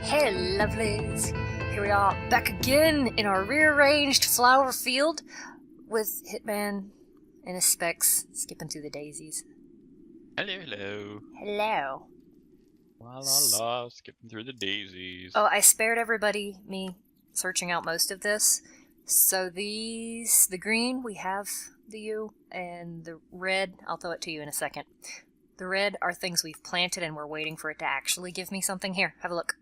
Hey lovelies, here we are back again in our rearranged flower field with Hitman and his specs skipping through the daisies. Hello, hello. Hello. La la la, skipping through the daisies. Oh, I spared everybody me searching out most of this. So these, the green, we have the U, and the red, I'll throw it to you in a second. The red are things we've planted and we're waiting for it to actually give me something. Here, have a look.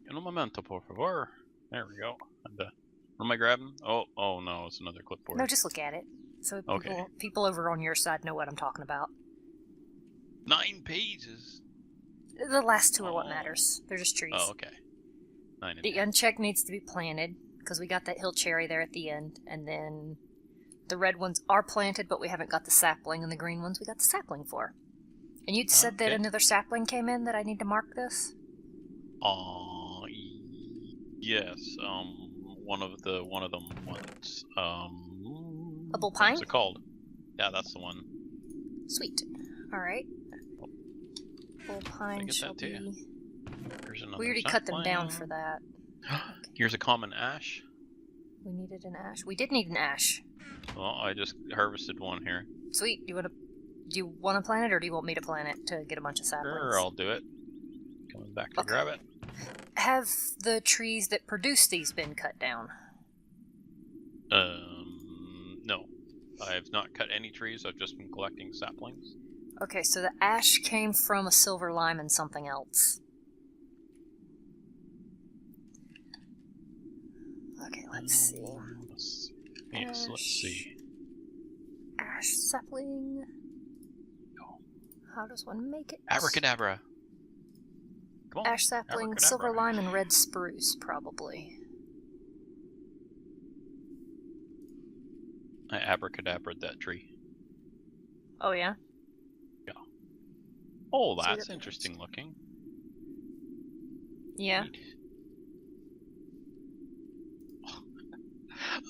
Un momento, por favor. There we go. And, what am I grabbing? Oh no, it's another clipboard. No, just look at it. So Okay. people over on your side know what I'm talking about. 9 pages. The last two are what matters. They're just trees. Oh, okay. 9 and The 10. unchecked needs to be planted, because we got that hill cherry there at the end, and then the red ones are planted, but we haven't got the sapling, and the green ones we got the sapling for. And you'd said that another sapling came in that I need to mark this? Yes, one of them wants, A bull pine? what's it called? Yeah, that's the one. Sweet. Alright. Bull pine shall be... Here's another We already cut them down for that. Okay. Here's a common ash. We needed an ash. We did need an ash. Well, I just harvested one here. Sweet. Do you want to plant it, or do you want me to plant it to get a bunch of saplings? Sure, I'll do it. Coming back to grab it. Have the trees that produce these been cut down? No. I have not cut any trees, I've just been collecting saplings. Okay, so the ash came from a silver lime and something else. Okay, let's see. Yes, let's see. Ash sapling. How does one make it? Abracadabra. Come on. Ash sapling, silver lime, and red spruce, probably. I abracadabraed that tree. Oh, yeah? Yeah. Oh, that's interesting looking. Yeah. Neat.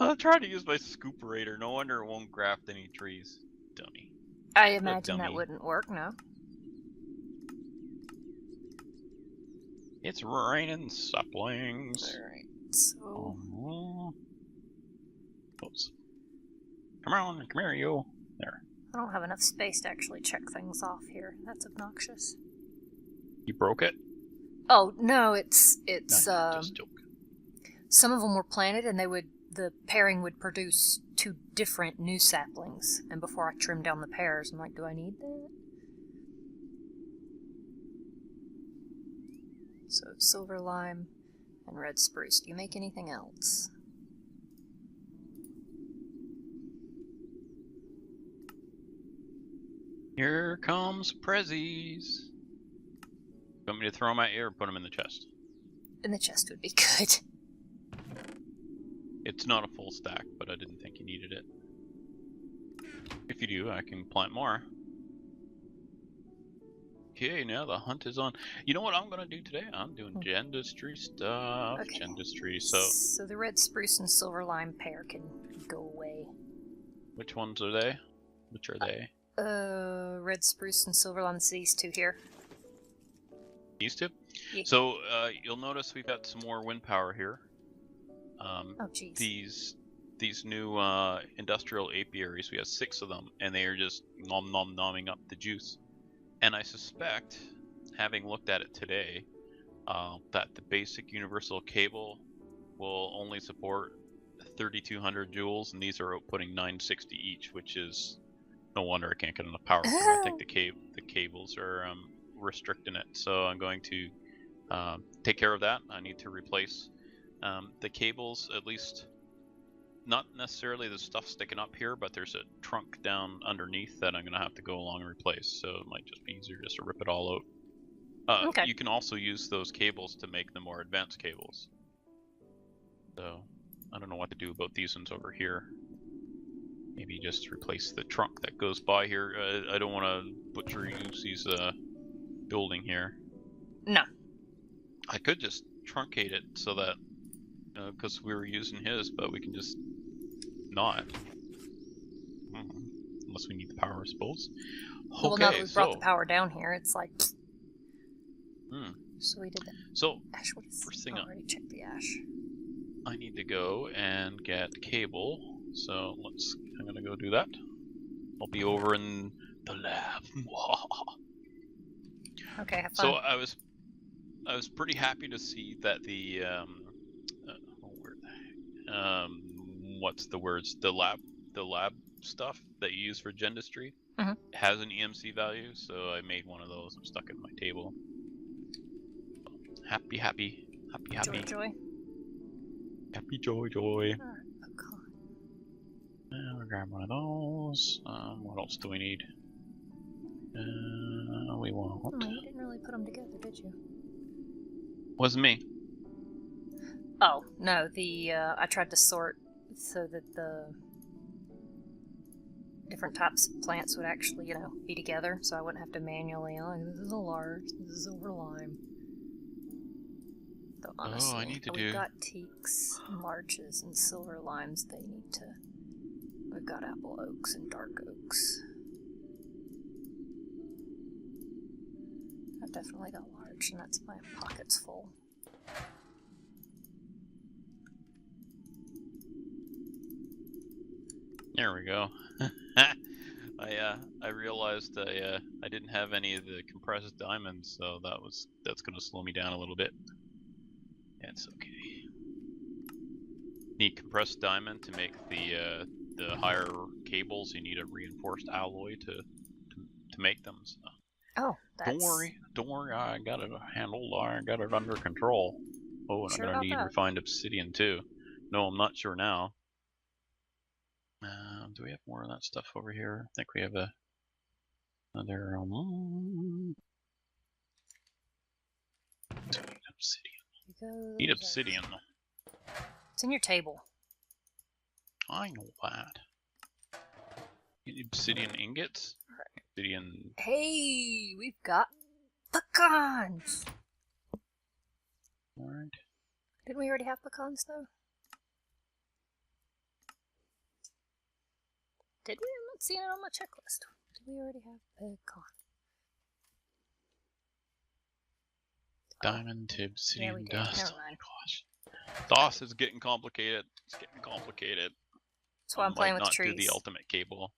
I'm trying to use my scooperator. No wonder it won't graft any trees. Dummy. I imagine that wouldn't work, no? It's raining saplings. Alright, so... Oops. Come on, come here, you. There. I don't have enough space to actually check things off here. That's obnoxious. You broke it? Oh, no, it's just joking. Some of them were planted and the pairing would produce 2 different new saplings. And before I trimmed down the pairs, I'm like, do I need that? So, silver lime and red spruce. Do you make anything else? Here comes prezzies. You want me to throw them at you or put them in the chest? In the chest would be good. It's not a full stack, but I didn't think you needed it. If you do, I can plant more. Okay, now the hunt is on. You know what I'm gonna do today? I'm doing gendistry stuff. Okay. Gendistry, So the red spruce and silver lime pair can go away. Which ones are they? Which are they? Red spruce and silver lime, these 2 here. These 2? Yeah. So, you'll notice we've got some more wind power here. Oh, jeez. These new industrial apiaries, we have 6 of them, and they are just nomming up the juice. And I suspect, having looked at it today, that the basic universal cable will only support 3,200 joules, and these are outputting 960 each, which is no wonder I can't get enough power from it. I think the cables are restricting it, so I'm going to take care of that. I need to replace the cables, at least not necessarily the stuff sticking up here, but there's a trunk down underneath that I'm going to have to go along and replace, so it might just be easier just to rip it all out. Okay. You can also use those cables to make the more advanced cables. So, I don't know what to do about these ones over here. Maybe just replace the trunk that goes by here. I don't want to butcher Lucy's building here. No. I could just truncate it so that, because we were using his, but we can just not. Unless we need the power, I suppose. Well, now that we've brought the power down here, it's like... So we did that. So, Ash, what is... first thing I up, already checked the ash. I need to go and get cable. So I'm gonna go do that. I'll be over in the lab. Okay, have fun. So I was pretty happy to see that the what's the words? The lab stuff that you use for dentistry has an EMC value. So I made one of those. I'm stuck at my table. Happy. Joy. Happy joy. Alright, okay. We'll grab one of those. What else do we need? We won't. Oh, you didn't really put them together, did you? Wasn't me. Oh, no, I tried to sort so that the different types of plants would actually, be together, so I wouldn't have to manually, this is a large, this is over lime. Though honestly, I need to we've got teaks, larches, and silver limes they need to... We've got apple oaks and dark oaks. I've definitely got large, and that's my pockets full. There we go. I realized I didn't have any of the compressed diamonds, so that's gonna slow me down a little bit. It's okay. Need compressed diamond to make the higher cables. You need a reinforced alloy to make them. So. Oh, that's... Don't worry. I got it handled. I got it under control. Oh, and sure I'm gonna need refined obsidian too. No, I'm not sure now. Do we have more of that stuff over here? I think we have another obsidian. Need obsidian. It's in your table. I know that. Need obsidian ingots? Right. Obsidian. Hey, we've got pecans! Alright. Didn't we already have pecans, though? Did we? I'm not seeing it on my checklist. Did we already have pecan? Diamond to obsidian dust. Never mind. Oh my gosh. DOS is getting complicated. It's getting complicated. That's why I'm playing with not trees. Do the ultimate cable.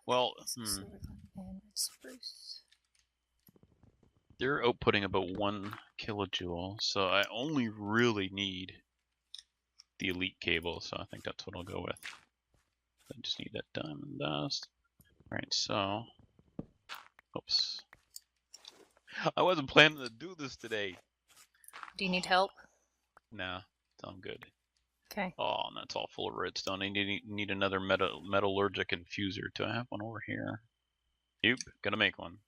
Well, And spruce. They're outputting about 1 kilojoule, so I only really need the elite cable, so I think that's what I'll go with. I just need that diamond dust. Right, so... Oops. I wasn't planning to do this today. Do you need help? Nah, I'm good. Okay. Oh, and that's all full of redstone. I need another metallurgic infuser. Do I have one over here? Nope, gotta make one.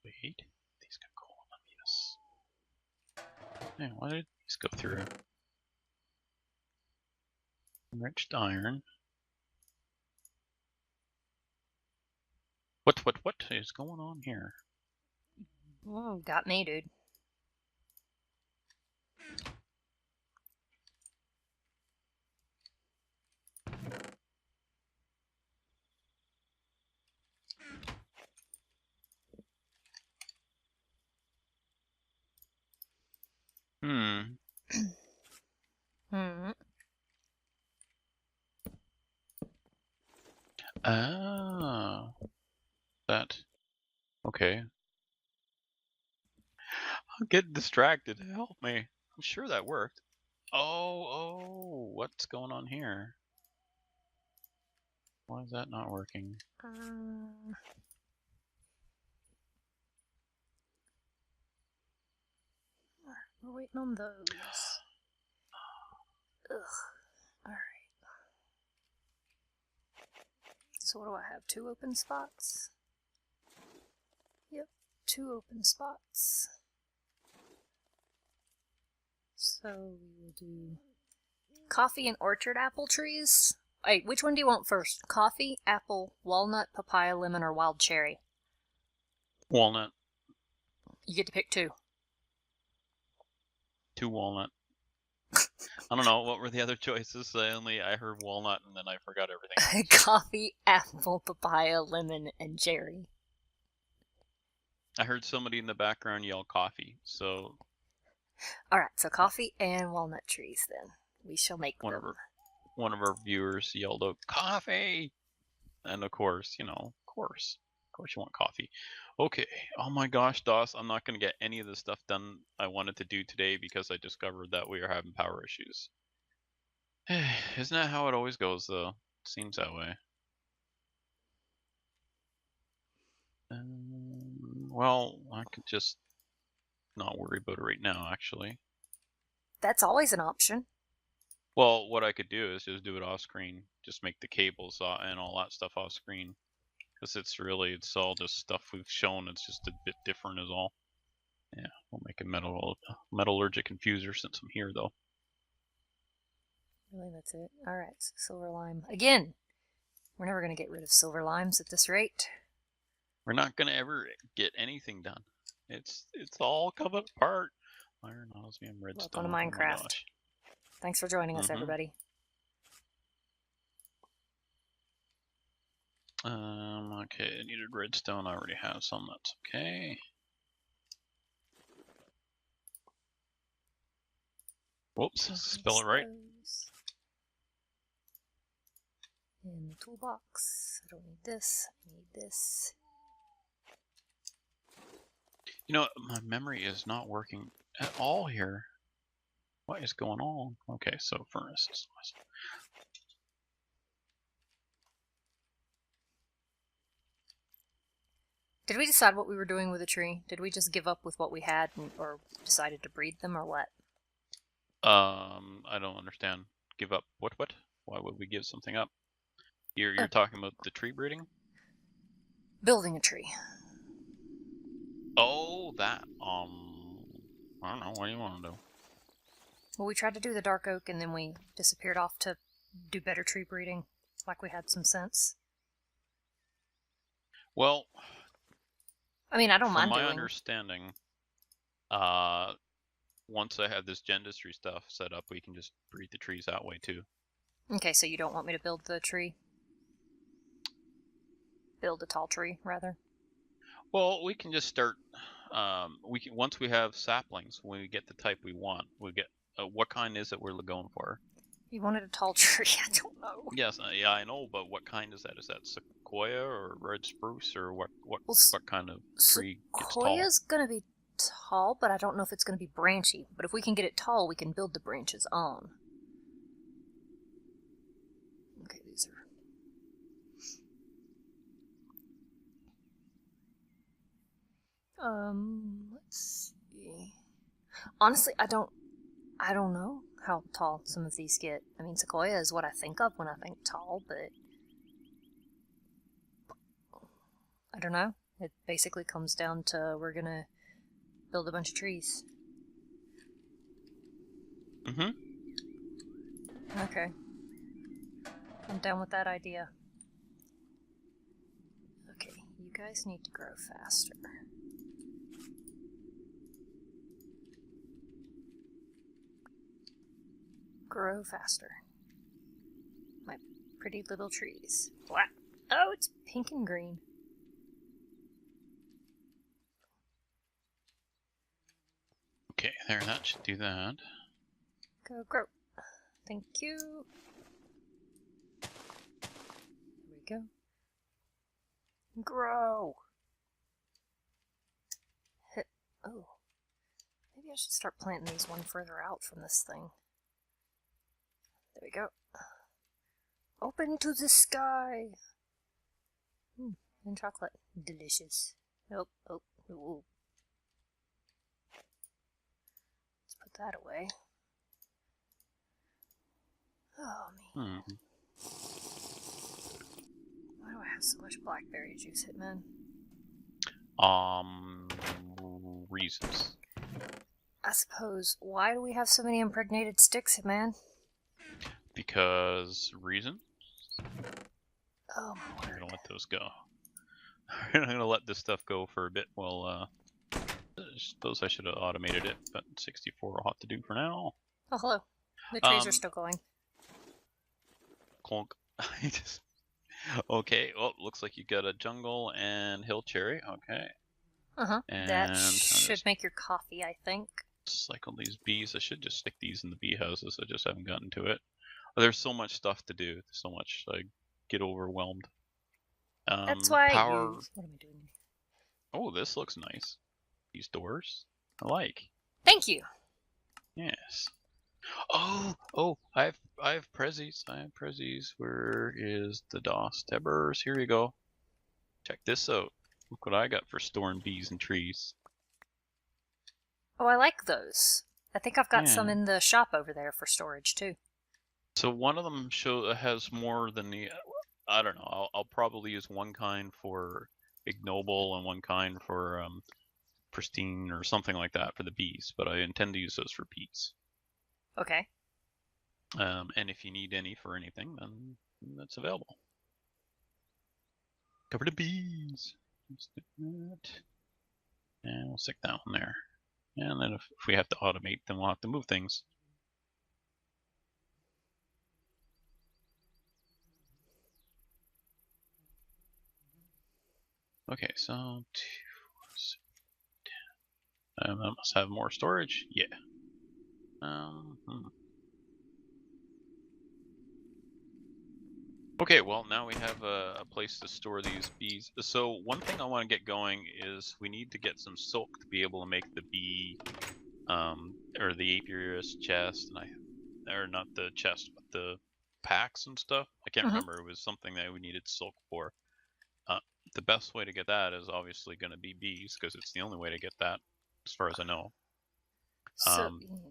Wait, these got coal on them, yes. Hey, why did these go through? Enriched iron. What is going on here? Oh, got me, dude. Ah, that. Okay. I'm getting distracted. Help me. I'm sure that worked. Oh, what's going on here? Why is that not working? We're waiting on those. Ugh. Alright. So what do I have? 2 open spots? Yep, 2 open spots. So we'll do coffee and orchard apple trees. Wait, which one do you want first? Coffee, apple, walnut, papaya, lemon, or wild cherry? Walnut. You get to pick 2. 2 walnut. I don't know, what were the other choices? I heard walnut and then I forgot everything. Coffee, apple, papaya, lemon, and cherry. I heard somebody in the background yell coffee, so Alright, so coffee and walnut trees then. We shall make one them. one of our viewers yelled out coffee, and of course, of course you want coffee. Okay. Oh my gosh, Doss, I'm not gonna get any of the stuff done I wanted to do today because I discovered that we are having power issues. Isn't that how it always goes, though? Seems that way. Well, I could just not worry about it right now, actually. That's always an option. Well, what I could do is just do it off screen. Just make the cables and all that stuff off screen. Because it's all just stuff we've shown. It's just a bit different is all. Yeah, we'll make a metallurgic infuser since I'm here, though. Really, that's it. Alright, so silver lime. Again, we're never going to get rid of silver limes at this rate. We're not going to ever get anything done. It's all coming apart. Iron, osmium, redstone. Welcome to Minecraft. Thanks for joining us, everybody. Okay, I needed redstone. I already have some. That's okay. Whoops, spell it right. In the toolbox. I don't need this. I need this. My memory is not working at all here. What is going on? Okay, so furnaces. Did we decide what we were doing with the tree? Did we just give up with what we had or decided to breed them or what? I don't understand. Give up what? Why would we give something up? You're talking about the tree breeding? Building a tree. Oh, that. I don't know. What do you want to do? Well, we tried to do the dark oak and then we disappeared off to do better tree breeding, like we had some sense. Well, I mean, I don't mind from my doing. understanding, once I have this gendistry stuff set up, we can just breed the trees that way too. Okay, so you don't want me to build the tree? Build a tall tree, rather? Well, we can just start. Once we have saplings, when we get the type we want, we get. What kind is it we're going for? You wanted a tall tree. I don't know. Yes, yeah, I know, but what kind is that? Is that sequoia or red spruce or what kind of tree gets tall? Sequoia's gonna be tall, but I don't know if it's gonna be branchy. But if we can get it tall, we can build the branches on. Okay, these are. Let's see. Honestly, I don't know how tall some of these get. I mean, sequoia is what I think of when I think tall, but I don't know. It basically comes down to we're gonna build a bunch of trees. Mm-hmm. Okay. I'm down with that idea. Okay, you guys need to grow faster. Grow faster. My pretty little trees. What? Oh, it's pink and green. Okay, there, that should do that. Go grow. Thank you. There we go. Grow. Hit. Oh. Maybe I should start planting these one further out from this thing. There we go. Open to the sky. And chocolate. Delicious. Nope. Oh. Ooh. Let's put that away. Oh, man. Why do I have so much blackberry juice, Hitman? Reasons. I suppose. Why do we have so many impregnated sticks, Hitman? Because reason? Oh, my word. We're gonna let those go. We're gonna let this stuff go for a bit. Well, I suppose I should have automated it, but 64 will have to do for now. Oh, hello. The trees are still going. Clunk. Okay, well, looks like you got a jungle and hill cherry. Okay. And That should make your coffee, I think. Cycle these bees. I should just stick these in the bee houses. I just haven't gotten to it. There's so much stuff to do. So much. I get overwhelmed. That's why power. I use... What am I doing? Oh, this looks nice. These doors. I like. Thank you. Yes. Oh, I have prezzies. I have prezzies. Where is the DasTebbers? Here you go. Check this out. Look what I got for storing bees and trees. Oh, I like those. I think I've got some in the shop over there for storage too. So one of them has more than the. I don't know. I'll probably use one kind for ignoble and one kind for pristine or something like that for the bees. But I intend to use those for bees. Okay. And if you need any for anything, then that's available. Cover the bees. Stick that. And we'll stick that one there. And then if we have to automate, then we'll have to move things. Okay, so 2, 6, 10. That must have more storage. Yeah. Okay, well now we have a place to store these bees. So one thing I want to get going is we need to get some silk to be able to make the bee, or the apiarist chest, or not the chest, but the packs and stuff. I can't remember. It was something that we needed silk for. The best way to get that is obviously going to be bees, because it's the only way to get that, as far as I know.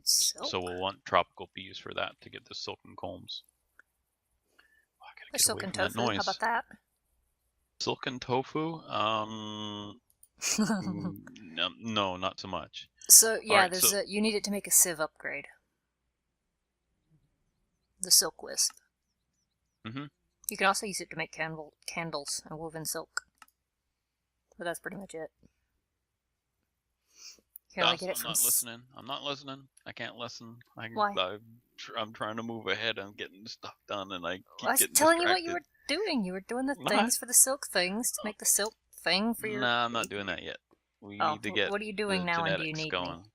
So we'll want tropical bees for that to get the silken combs. The silken tofu, how about that? Silken tofu? No, not so much. So yeah, right, you need it to make a sieve upgrade. The silk wisp. You can also use it to make candles and woven silk. But that's pretty much it. I'm not listening. I can't listen. Why? I'm trying to move ahead. I'm getting stuff done, and I keep getting distracted. I was telling you what you were doing. You were doing the things for the silk things to make the silk thing for your... Nah, I'm not doing that yet. We need to get what are you doing now, and do you need going. me?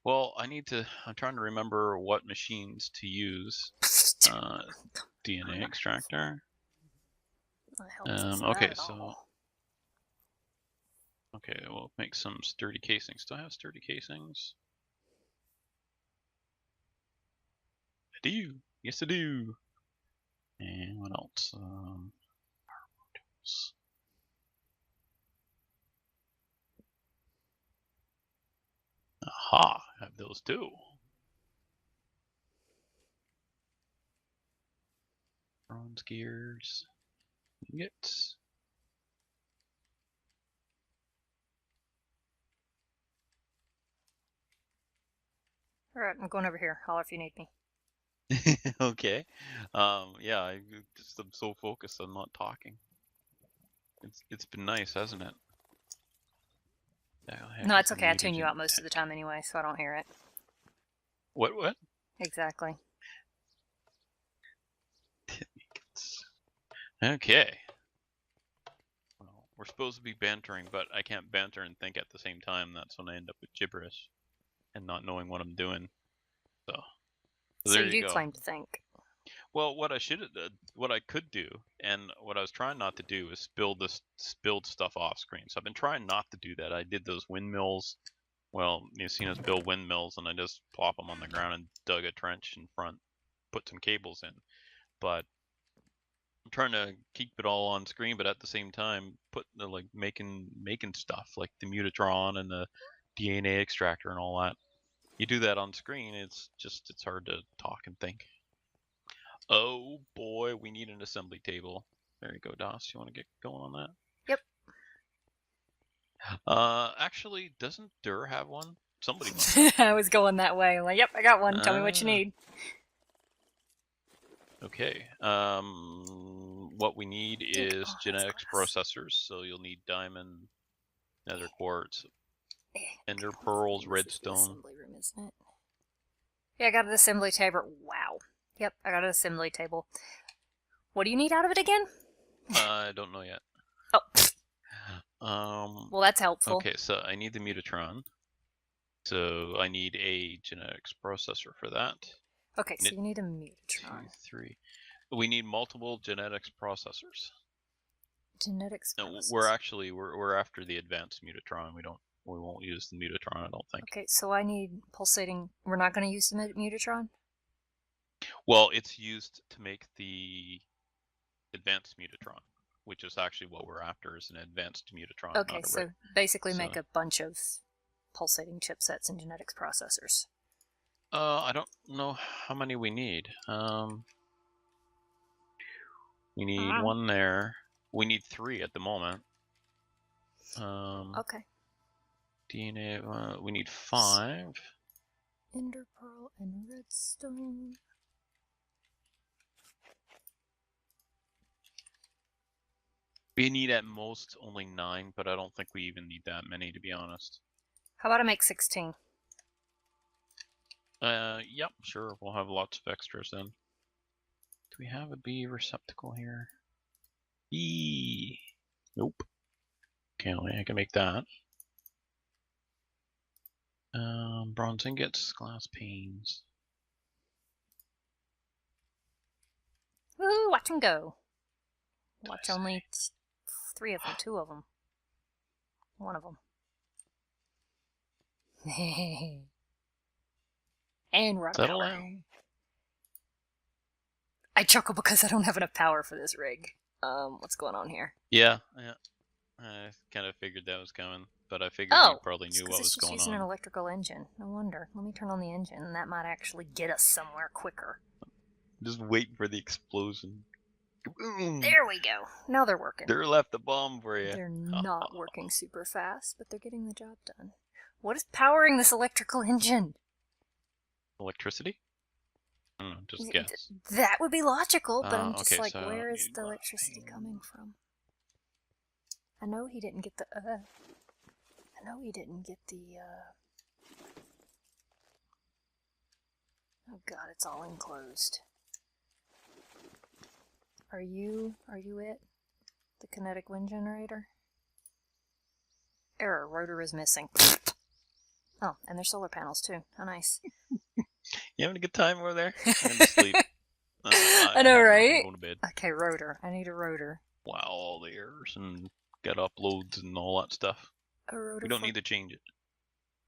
Well, I'm trying to remember what machines to use. DNA extractor. Okay, so... Okay, we'll make some sturdy casings. Do I have sturdy casings? I do. Yes, I do. And what else? Aha! I have those too. Bronze gears. Ingots. Alright, I'm going over here. Holler if you need me. Okay. Yeah, I'm so focused on not talking. It's been nice, hasn't it? No, it's okay. I tune you out most of the time anyway, so I don't hear it. What? Exactly. Okay. Well, we're supposed to be bantering, but I can't banter and think at the same time. That's when I end up with gibberish and not knowing what I'm doing. So there you go. Claim to think. Well, what I could do, and what I was trying not to do, is build stuff off screen. So I've been trying not to do that. I did those windmills. Well, you've seen us build windmills, and I just plop them on the ground and dug a trench in front, put some cables in. But I'm trying to keep it all on screen, but at the same time, making stuff like the Mutatron and the DNA extractor and all that. You do that on screen, it's hard to talk and think. Oh boy, we need an assembly table. There you go, Das. You want to get going on that? Yep. Actually, doesn't Dur have one? Somebody must have. I was going that way. I'm like, yep, I got one. Tell me what you need. Okay. What we need is genetics processors. So you'll need diamond, nether quartz, ender pearls, redstone. Assembly room, isn't it? Yeah, I got an assembly table. Wow. Yep, I got an assembly table. What do you need out of it again? I don't know yet. Oh. Well, that's helpful. Okay, so I need the mutatron. So I need a genetics processor for that. Okay, so Knit you need a 2, mutatron. 3. We need multiple genetics processors. Genetics No, processor. we're after the advanced mutatron. We won't use the mutatron, I don't think. Okay, so I need pulsating. We're not going to use the mutatron? Well, it's used to make the advanced mutatron, which is actually what we're after, is an advanced mutatron. Okay, so basically make a bunch of pulsating chipsets and genetics processors. I don't know how many we need. We need one there. We need 3 at the moment. Okay. DNA, we need 5. Ender pearl and redstone. We need at most only 9, but I don't think we even need that many, to be honest. How about I make 16? Yep, sure. We'll have lots of extras then. Do we have a B receptacle here? B. Nope. Okay, I can make that. Bronze ingots, glass panes. Woo! Watch them go. Watch only 3 of them, 2 of them. 1 of them. And we're out of power. I chuckle because I don't have enough power for this rig. What's going on here? Yeah. I kind of figured that was coming, but I figured you probably knew what was going on. It's using an electrical engine. No wonder. Let me turn on the engine, and that might actually get us somewhere quicker. Just waiting for the explosion. Boom. There we go. Now they're working. They left the bomb for you. They're not working super fast, but they're getting the job done. What is powering this electrical engine? Electricity? I don't know, just guess. That would be logical, but I'm just okay, like, so where is the electricity coming from? I know he didn't get the, oh god, it's all enclosed. Are you it? The kinetic wind generator? Error, rotor is missing. Oh, and there's solar panels too. How nice. You having a good time over there? I'm gonna sleep. I know, right? Go to bed. Okay, rotor. I need a rotor. Wow, all the errors and get uploads and all that stuff. A rotor. We don't need to change it.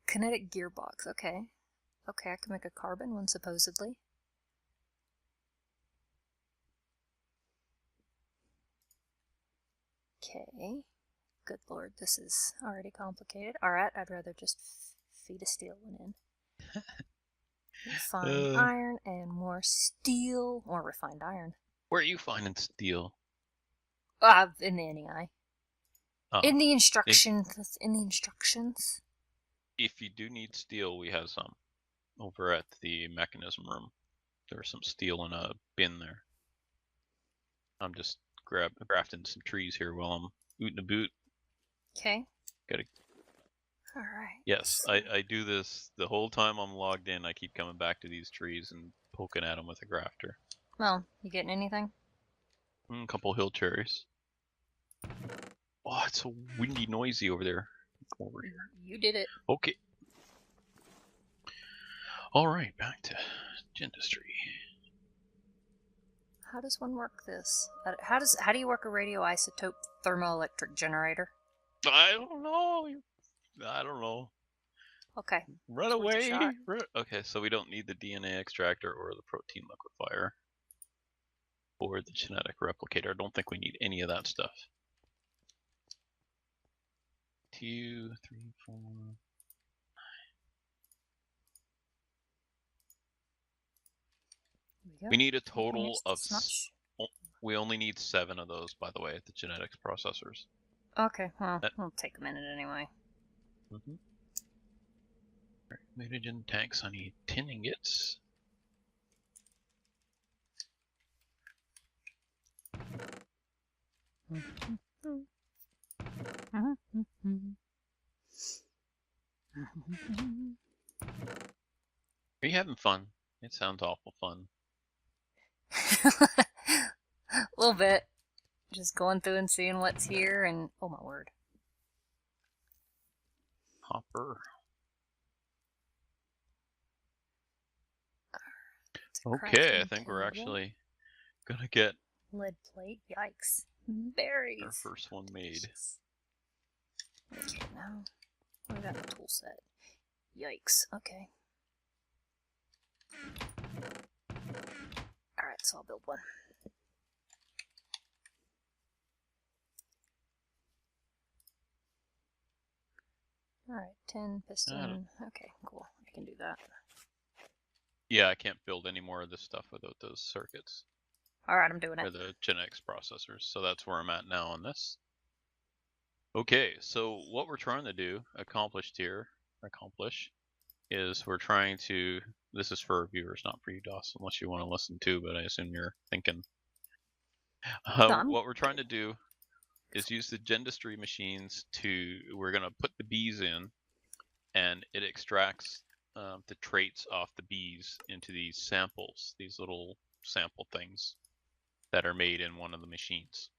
Kinetic gearbox. Okay. Okay, I can make a carbon one supposedly. Okay. Good lord, this is already complicated. Alright, I'd rather just feed a steel one in. Refined iron and more steel. More refined iron. Where are you finding steel? In the NEI. In the instructions. If you do need steel, we have some. Over at the mechanism room. There's some steel in a bin there. I'm just grafting some trees here while I'm ootin' a boot. Okay. Gotta. Alright. Yes, I do this the whole time I'm logged in. I keep coming back to these trees and poking at them with a grafter. Well, you getting anything? A couple hill cherries. Oh, it's so windy, noisy over there. Come over here. You did it. Okay. Alright, back to Gendustry. How does one work this? How do you work a radioisotope thermoelectric generator? I don't know. Okay. Run away. Okay, so we don't need the DNA extractor or the protein liquefier. Or the genetic replicator. I don't think we need any of that stuff. 2, 3, 4... We need a total of... We only need 7 of those, by the way, the genetics processors. Okay, well, it'll take a minute anyway. Mm-hmm. Mutagen tanks, I need 10 ingots. Are you having fun? It sounds awful fun. A little bit. Just going through and seeing what's here and... Oh my word. copper. It's a Okay, I crafting think we're table. actually gonna get Lead plate. Yikes. our Berries. first one made. Okay, now we got a tool set. Yikes. Okay. Alright, so I'll build one. Alright, 10 piston. Okay, cool. I can do that. Yeah, I can't build any more of this stuff without those circuits. Alright, I'm doing Or it. the genetics processors. So that's where I'm at now on this. Okay, so what we're trying to do, accomplish, is we're trying to, this is for our viewers, not for you, Doss, unless you want to listen too, but I assume you're thinking. What we're trying to do is use the Gendustry machines to, we're going to put the bees in, and it extracts the traits off the bees into these samples, these little sample things that are made in one of the machines.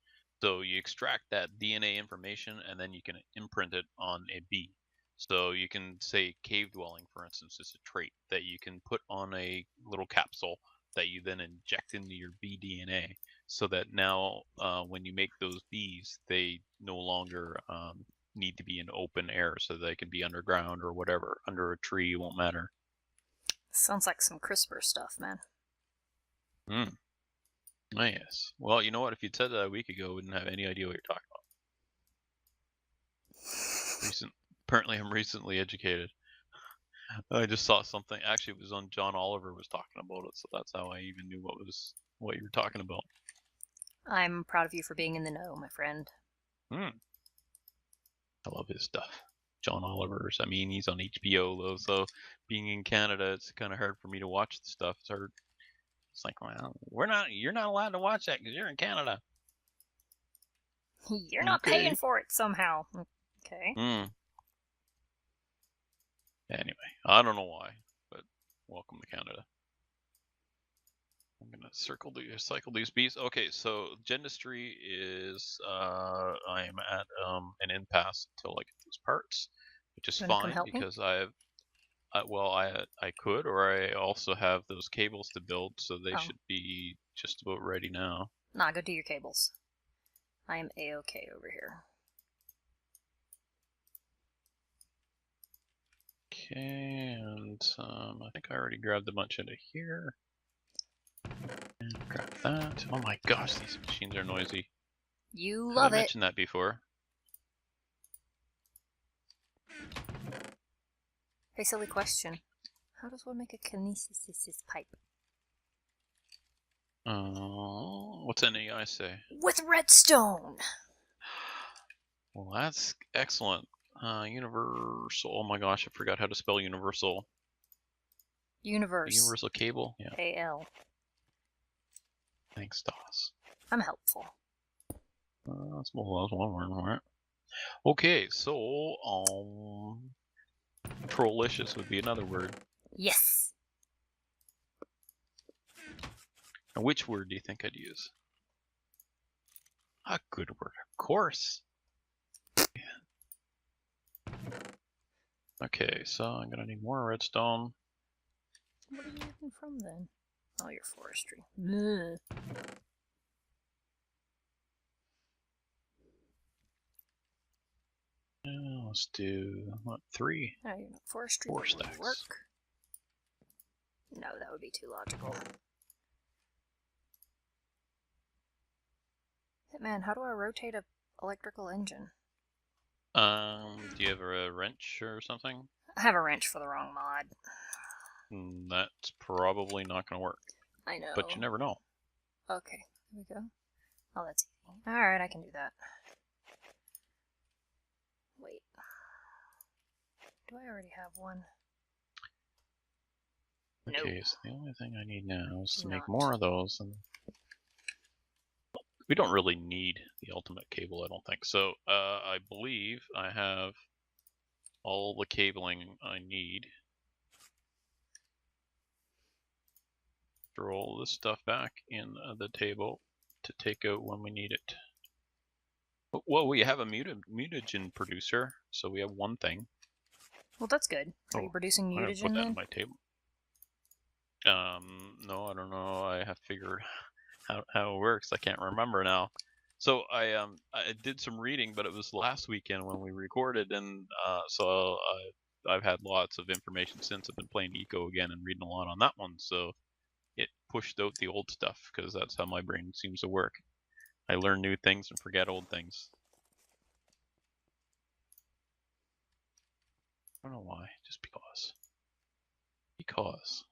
So you extract that DNA information and then you can imprint it on a bee. So you can say cave dwelling, for instance, is a trait that you can put on a little capsule that you then inject into your bee DNA, so that now when you make those bees, they no longer need to be in open air, so they can be underground or whatever, under a tree, won't matter. Sounds like some CRISPR stuff, man. Mm. Oh, yes. Well, you know what? If you'd said that a week ago, I wouldn't have any idea what you're talking about. Apparently, I'm recently educated. I just saw something. Actually, it was on John Oliver was talking about it, so that's how I even knew what you were talking about. I'm proud of you for being in the know, my friend. I love his stuff. John Oliver's. I mean, he's on HBO though, so being in Canada, it's kind of hard for me to watch the stuff. It's hard. It's like, well, you're not allowed to watch that because you're in Canada. You're not paying for it somehow. Okay. Anyway, I don't know why, but welcome to Canada. I'm gonna cycle these bees. Okay, so Gendustry is I'm at an impasse until I get those parts, which is fine because I could, or I also have those cables to build, so they should be just about ready now. Nah, go do your cables. I am A-okay over here. Okay, and I think I already grabbed a bunch out of here. And grab that. Oh my gosh, these machines are noisy. You love it. I mentioned that before. Hey, silly question. How does one make a kinesis pipe? What's NAI say? With redstone! Well, that's excellent. Universal. Oh my gosh, I forgot how to spell universal. Universe. Universal cable? Yeah. A-L. Thanks, Doss. I'm helpful. That's one word, alright. Okay, so, trollicious would be another word. Yes! Now, which word do you think I'd use? A good word, of course. Okay, so I'm gonna need more redstone. What are you looking from then? Oh, your forestry. Bleh. Let's do, what, 3? No, you're not forestry. 4 stacks. Work. No, that would be too logical. Hitman, how do I rotate a electrical engine? Do you have a wrench or something? I have a wrench for the wrong mod. That's probably not going to work. I know. But you never know. Okay, there we go. Oh, that's easy. Alright, I can do that. Wait. Do I already have one? Okay, so the only thing I need now is to make more of those. And we don't really need the ultimate cable, I don't think. So, I believe I have all the cabling I need. Throw all this stuff back in the table to take out when we need it. Well, we have a mutagen producer, so we have one thing. Well, that's good. Are you producing I'm gonna mutagen put that then? on my table. No, I don't know. I have to figure how it works. I can't remember now. So I did some reading, but it was last weekend when we recorded, and so I've had lots of information since. I've been playing Eco again and reading a lot on that one, so it pushed out the old stuff because that's how my brain seems to work. I learn new things and forget old things. I don't know why, just because. Because.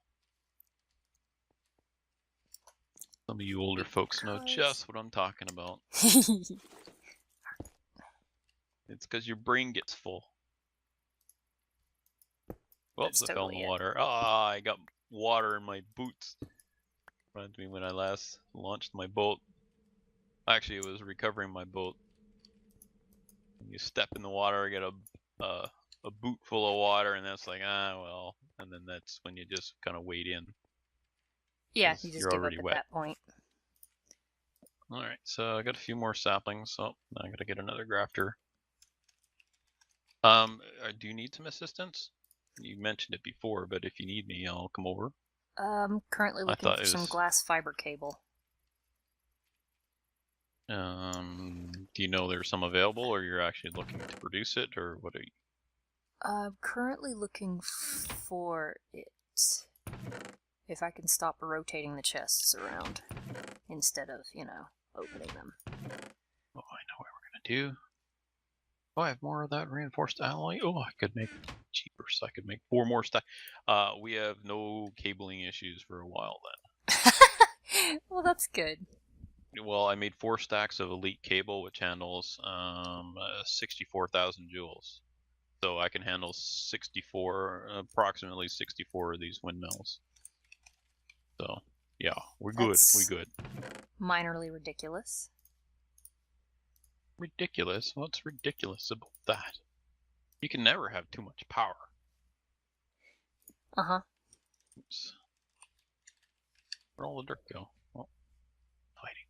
Some of you older folks know just what I'm talking about. It's because your brain gets full. Whoops, I fell in the water. Ah, I got water in my boots. Reminds me when I last launched my boat. Actually, it was recovering my boat. When you step in the water, get a boot full of water, and that's like, well. And then that's when you just kind of wade in. Yeah, you just give up at wet. that point. Alright, so I got a few more saplings, so I gotta get another grafter. Do you need some assistance? You mentioned it before, but if you need me, I'll come over. Currently looking for some glass fiber cable. Do you know there's some available, or you're actually looking to produce it, or what are you? I'm currently looking for it. If I can stop rotating the chests around instead of, opening them. Oh, I know what we're gonna do. Oh, I have more of that reinforced alloy. Oh, I could make cheaper, so I could make 4 more stacks. We have no cabling issues for a while then. Well, that's good. Well, I made 4 stacks of elite cable, which handles 64,000 joules. So I can handle approximately 64 of these windmills. So, yeah, we're good. We're good. Minorly ridiculous. Ridiculous? What's ridiculous about that? You can never have too much power. Uh-huh. Oops. Where'd all the dirt go? Oh, hiding.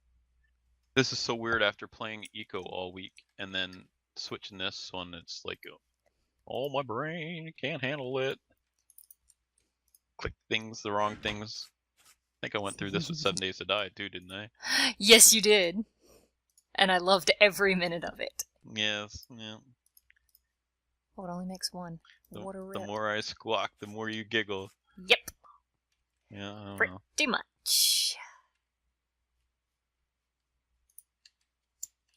This is so weird after playing Eco all week and then switching this one. It's like, oh, my brain can't handle it. Click things, the wrong things. I think I went through this with 7 Days to Die too, didn't I? Yes, you did. And I loved every minute of it. Yes, yeah. Oh, it only makes 1. What a rip. The more I squawk, the more you giggle. Yep. Yeah, I don't know. Pretty much.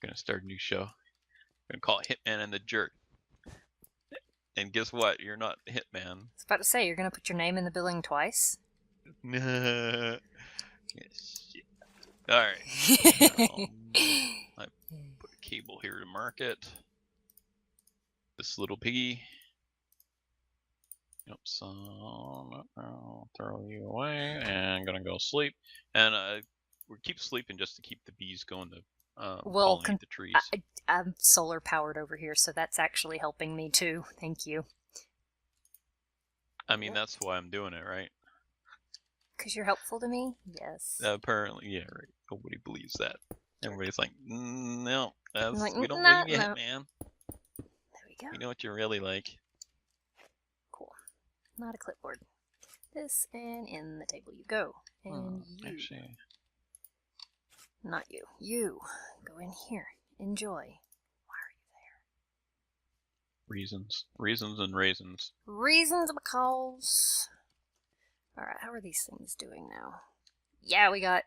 Gonna start a new show. Gonna call it Hitman and the Jerk. And guess what? You're not Hitman. I was about to say, you're gonna put your name in the billing twice? Yes, shit. Alright. I put a cable here to mark it. This little piggy. Yep, so I'll throw you away and gonna go sleep. And we keep sleeping just to keep the bees going to pollinate the trees. I'm solar powered over here, so that's actually helping me too. Thank you. I mean, that's why I'm doing it, right? Because you're helpful to me? Yes. Apparently, yeah, right. Nobody believes that. Everybody's like, no, like, we don't no, believe you, no. man. There we go. We know what you're really like. Cool. Not a clipboard. This, and in the table you go. And you. Actually. Not you. You. Go in here. Enjoy. Why are you there? Reasons. Reasons and raisins. Reasons because... Alright, how are these things doing now? Yeah, we got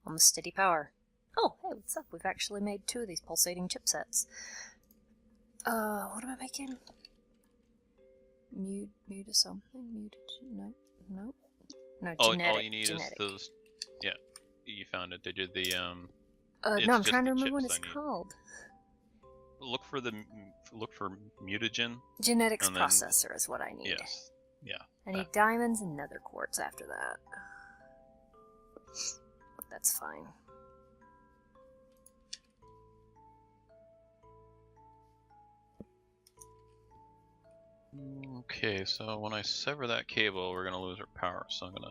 almost steady power. Oh, hey, what's up? We've actually made 2 of these pulsating chipsets. What am I making? Mute or something? No. No, genetic. All you need is those... Yeah, you found it. They did the... no, I'm trying to remember what it's called. Look for mutagen. Genetics processor is what I need. Yes. Yeah. I need diamonds and nether quartz after that. That's fine. Okay, so when I sever that cable, we're gonna lose our power. So I'm gonna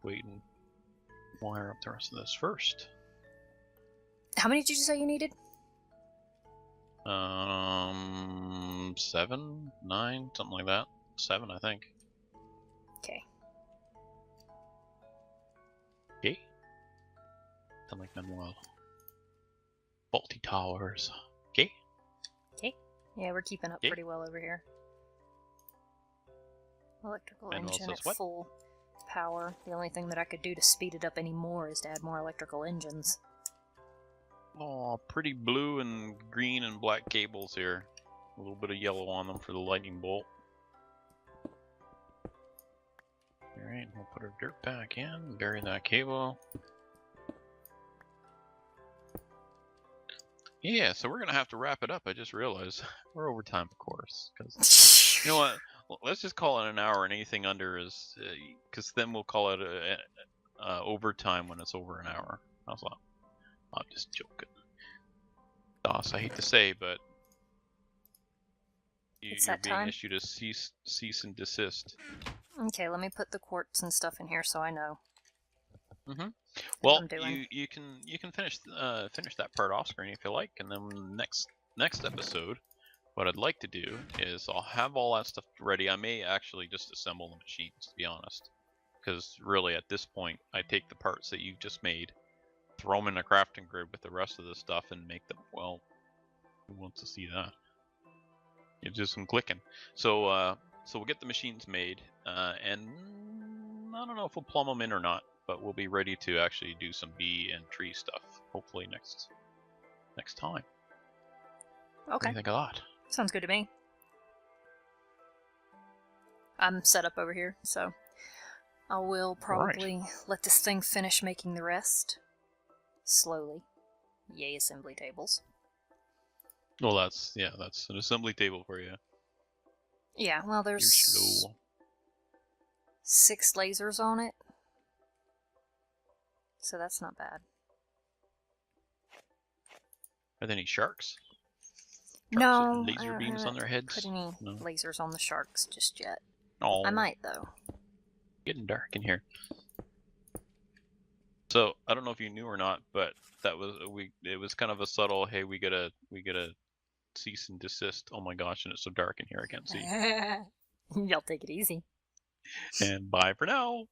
wait and wire up the rest of this first. How many did you say you needed? 7, 9, something like that. 7, I think. Okay. Okay. Something like Manuel. Faulty towers. Okay. Okay. Yeah, we're keeping up pretty well over here. Electrical engine at full power. The only thing that I could do to speed it up any more is to add more electrical engines. Oh, pretty blue and green and black cables here. A little bit of yellow on them for the lightning bolt. Alright, we'll put our dirt back in, bury that cable. Yeah, so we're going to have to wrap it up. I just realized we're over time, of course. Cause, you know what? Well, let's just call it an hour, and anything under is... Because then we'll call it overtime when it's over an hour. How's that? I'm just joking. DOS, I hate to say, but... You're being issued a cease and desist. Okay, let me put the quartz and stuff in here so I know. Mm-hmm. Well, you can finish that part off screen if you like, and then next episode, what I'd like to do is I'll have all that stuff ready. I may actually just assemble the machines, to be honest, because really at this point I take the parts that you've just made, throw them in a crafting grid with the rest of the stuff, and make them. Well, who wants to see that? It's just some clicking. So we'll get the machines made, and I don't know if we'll plumb them in or not, but we'll be ready to actually do some bee and tree stuff, hopefully next time. Okay. What do you think of that? Sounds good to me. I'm set up over here, so I will probably let this thing finish making the rest. Slowly. Yay, assembly tables. Well, that's an assembly table for you. Yeah, well, there's 6 lasers on it. So that's not bad. Are there any sharks? No, laser beams on their heads? Put any lasers on the sharks just yet. Oh, I might though. Getting dark in here. So I don't know if you knew or not, but it was kind of a subtle. Hey, we gotta cease and desist. Oh my gosh, and it's so dark in here I can't see. Y'all take it easy. And bye for now.